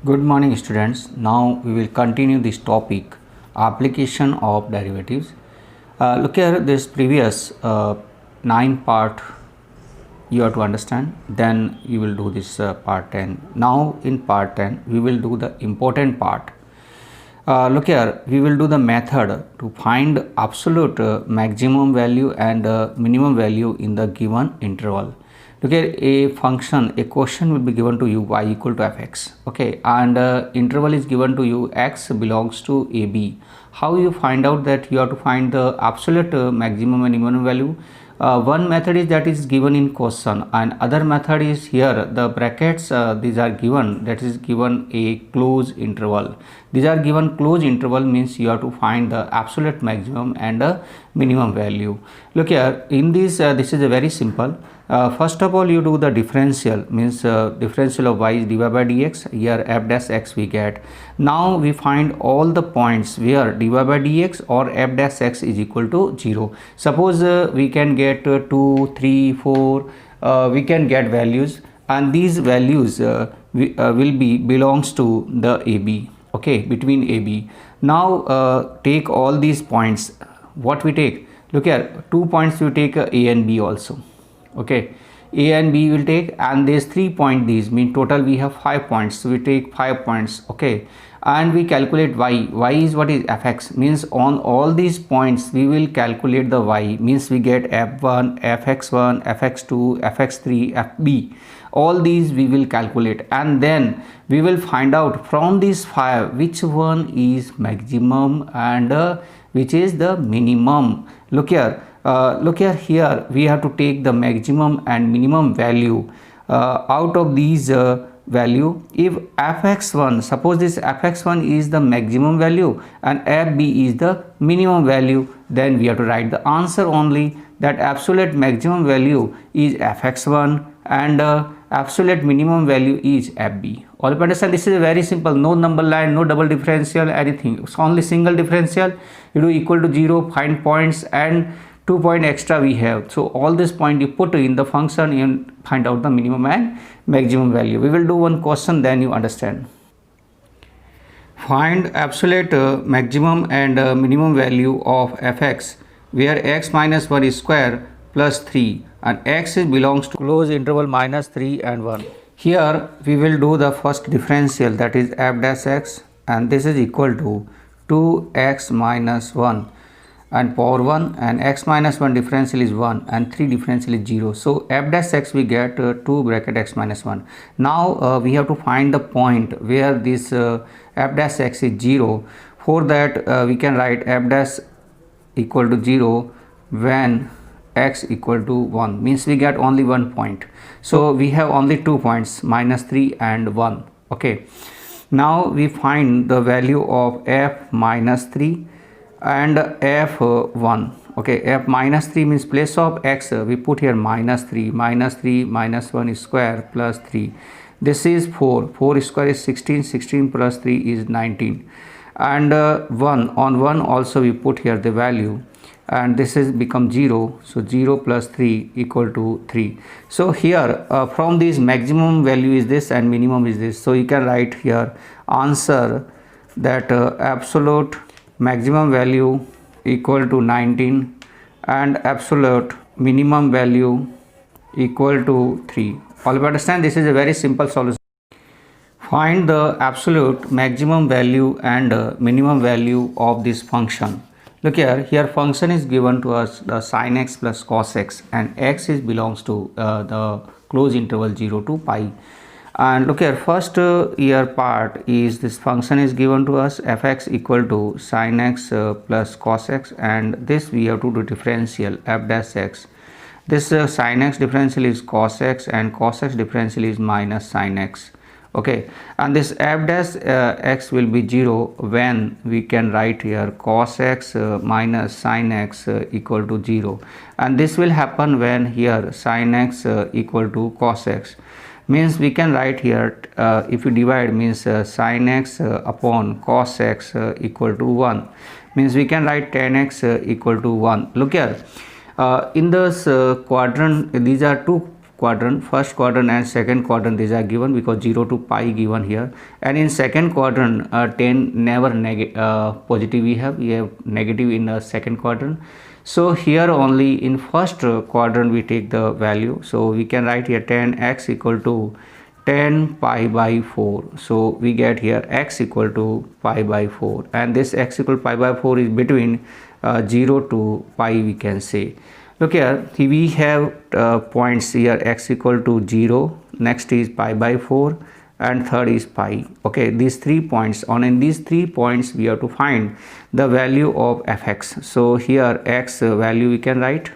Good morning students. Now we will continue this topic, application of derivatives. Look here, this previous 9 part you have to understand, then you will do this part 10. Now in part 10 we will do the important part. Look here, we will do the method to find absolute maximum value and minimum value in the given interval. Look here, a function, a question will be given to you y equal to fx, okay, and interval is given to you x belongs to ab. How you find out that? You have to find the absolute maximum and minimum value. One method is that is given in question, and other method is here the brackets, these are given, that is given a closed interval. These are given closed interval means you have to find the absolute maximum and minimum value. Look here, in this this is a very simple. First of all, you do the differential, means differential of y is dy by dx. Here f dash x we get. Now we find all the points where dy by dx or f dash x is equal to 0. Suppose we can get 2, 3, 4, we can get values, and these values will be belongs to the AB, okay, between AB. Now take all these points. What we take? Look here, 2 points you take A and B also, okay, A and B will take, and there's 3 points, these mean total we have 5 points, so we take 5 points, okay, and we calculate y is what is fx, means on all these points we will calculate the y, means we get f1, fx1, fx2, fx3, fb, all these we will calculate, and then we will find out from these 5 which one is maximum and which is the minimum. Look here, here we have to take the maximum and minimum value out of these value. If fx1, suppose this fx1 is the maximum value and fb is the minimum value, then we have to write the answer only, that absolute maximum value is fx1 and absolute minimum value is fb. All you understand, this is very simple, no number line, no double differential, anything, it's only single differential. You do equal to 0, find points, and 2 point extra we have, so all this point you put in the function and find out the minimum and maximum value. We will do one question, then you understand. Find absolute maximum and minimum value of fx where x minus 1 is square plus 3 and x belongs to closed interval minus 3 and 1. Here we will do the first differential, that is f dash x, and this is equal to 2x minus 1 and power 1, and x minus 1 differential is 1 and 3 differential is 0. So f dash x we get 2 bracket x minus 1. Now we have to find the point where this f dash x is 0. For that we can write f dash equal to 0 when x equal to 1, means we get only 1 point. So we have only 2 points, minus 3 and 1, okay. Now we find the value of f minus 3 and f1, okay. F minus 3 means place of x we put here minus 3 minus 1 is square plus 3, this is 4 square is 16, 16 plus 3 is 19, and 1, on 1 also we put here the value, and this is become 0, so 0 plus 3 equal to 3. So here from this maximum value is this and minimum is this, so you can write here answer that absolute maximum value equal to 19 and absolute minimum value equal to 3. All you understand, this is a very simple solution. Find the absolute maximum value and minimum value of this function. Look here function is given to us the sin x plus cos x, and x is belongs to the closed interval 0 to pi. And look here, first year part is this function is given to us fx equal to sin x plus cos x, and this we have to do differential f dash x. This sin x differential is cos x and cos x differential is minus sin x, okay, and this f dash x will be 0 when we can write here cos x minus sin x equal to 0, and this will happen when here sin x equal to cos x, means we can write here if you divide means sin x upon cos x equal to 1, means we can write tan x equal to 1. Look here, in this quadrant these are two quadrant, first quadrant and second quadrant, these are given because 0 to pi given here, and in second quadrant 10 never positive, we have negative in the second quadrant. So here only in first quadrant we take the value, so we can write here 10x equal to 10 pi by 4. So we get here x equal to pi by 4, and this x equal pi by 4 is between 0 to pi, we can say. Look here, we have points here, x equal to 0, next is pi by 4, and third is pi. Okay, these 3 points, in these 3 points we have to find the value of fx. So here x value we can write,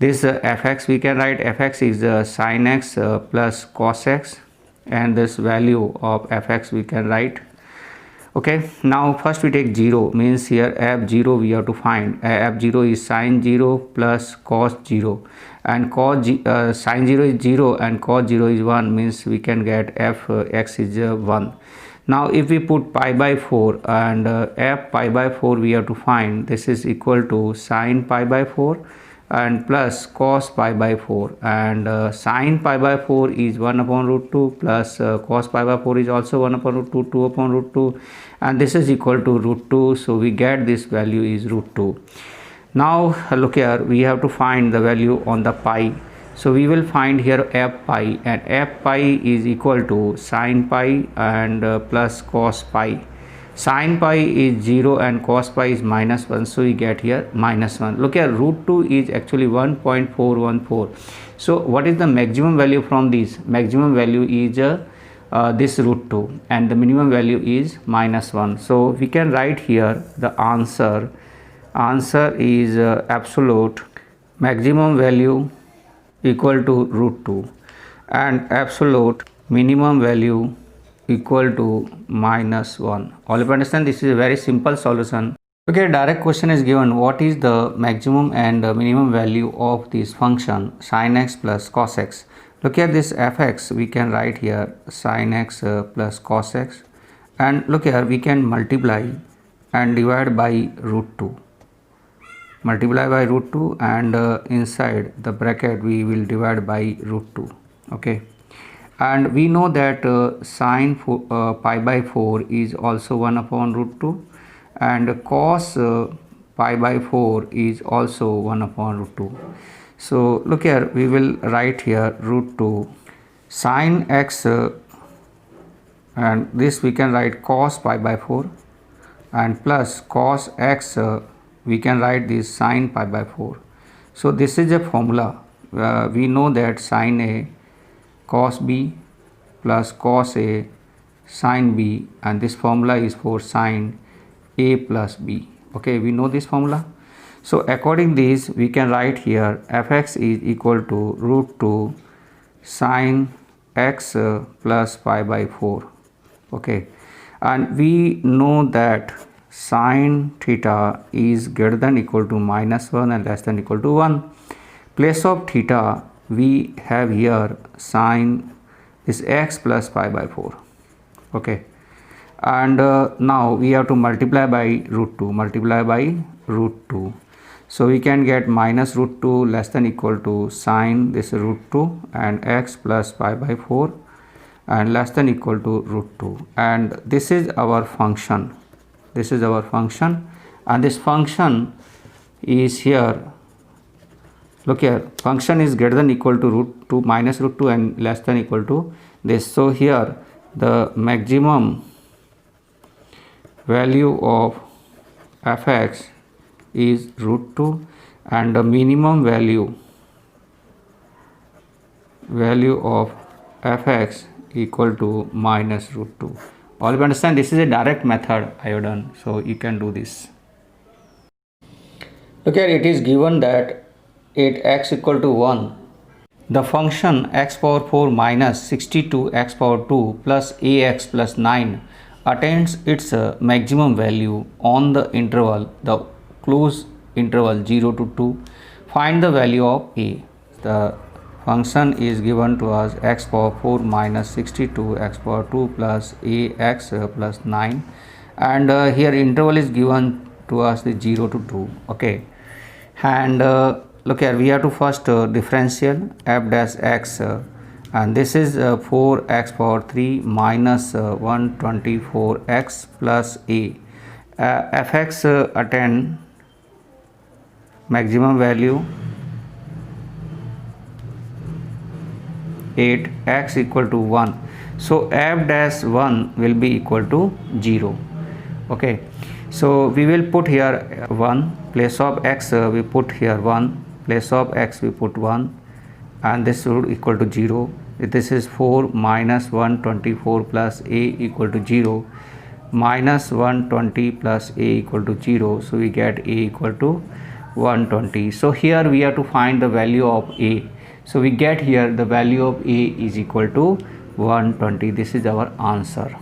this fx we can write, fx is sin x plus cos x, and this value of fx we can write. Okay, now first we take 0, means here f0 we have to find. F0 is sin 0 plus cos 0, and sin 0 is 0 and cos 0 is 1, means we can get fx is 1. Now if we put pi by 4 and f pi by 4 we have to find, this is equal to sin pi by 4 and plus cos pi by 4, and sin pi by 4 is 1 upon root 2 plus cos pi by 4 is also 1 upon root 2, 2 upon root 2, and this is equal to root 2, so we get this value is root 2. Now look here, we have to find the value on the pi, so we will find here f pi, and f pi is equal to sin pi and plus cos pi. Sin pi is 0 and cos pi is minus 1, so we get here minus 1. Look here, root 2 is actually 1.414. So what is the maximum value from this? Maximum value is this root 2, and the minimum value is minus 1. So we can write here the answer is absolute maximum value equal to root 2 and absolute minimum value equal to minus 1. All of you understand, this is a very simple solution. Okay, direct question is given, what is the maximum and minimum value of this function sin x plus cos x? Look at this fx, we can write here sin x plus cos x, and look here, we can multiply and divide by root 2. Multiply by root 2, and inside the bracket we will divide by root 2. Okay, and we know that sin pi by 4 is also 1 upon root 2, and cos pi by 4 is also 1 upon root 2. So look here, we will write here root 2 sin x, and this we can write cos pi by 4, and plus cos x, we can write this sin pi by 4. So this is a formula. We know that sin a cos b plus cos a sin b, and this formula is for sin a plus b. Okay, we know this formula. So according this, we can write here fx is equal to root 2 sin x plus pi by 4. Okay, and we know that sin theta is greater than equal to minus 1 and less than equal to 1. Place of theta we have here sin is x plus pi by 4. Okay, and now we have to multiply by root 2, so we can get minus root 2 less than equal to sin this root 2 and x plus pi by 4 and less than equal to root 2, and this is our function, and this function is here. Look here, function is greater than equal to root 2 minus root 2 and less than equal to this. So here the maximum value of fx is root 2, and the minimum value of fx equal to minus root 2. All of you understand, this is a direct method I have done, so you can do this. Look here, it is given that at x equal to 1, the function x power 4 minus 62x power 2 plus ax plus 9 attains its maximum value on the interval, the closed interval 0 to 2. Find the value of a. The function is given to us x power 4 minus 62 x power 2 plus ax plus 9, and here interval is given to us the 0 to 2. Okay, and look here, we have to first differential f dash x and this is 4x power 3 minus 124x plus a. Fx attain maximum value 8, x equal to 1, so f dash 1 will be equal to 0. Okay, so we will put here 1, place of x we put here 1, place of x we put 1, and this would equal to 0. This is 4 minus 124 plus a equal to 0, minus 120 plus a equal to 0, so we get a equal to 120. So here we have to find the value of a. So we get here the value of a is equal to 120. This is our answer.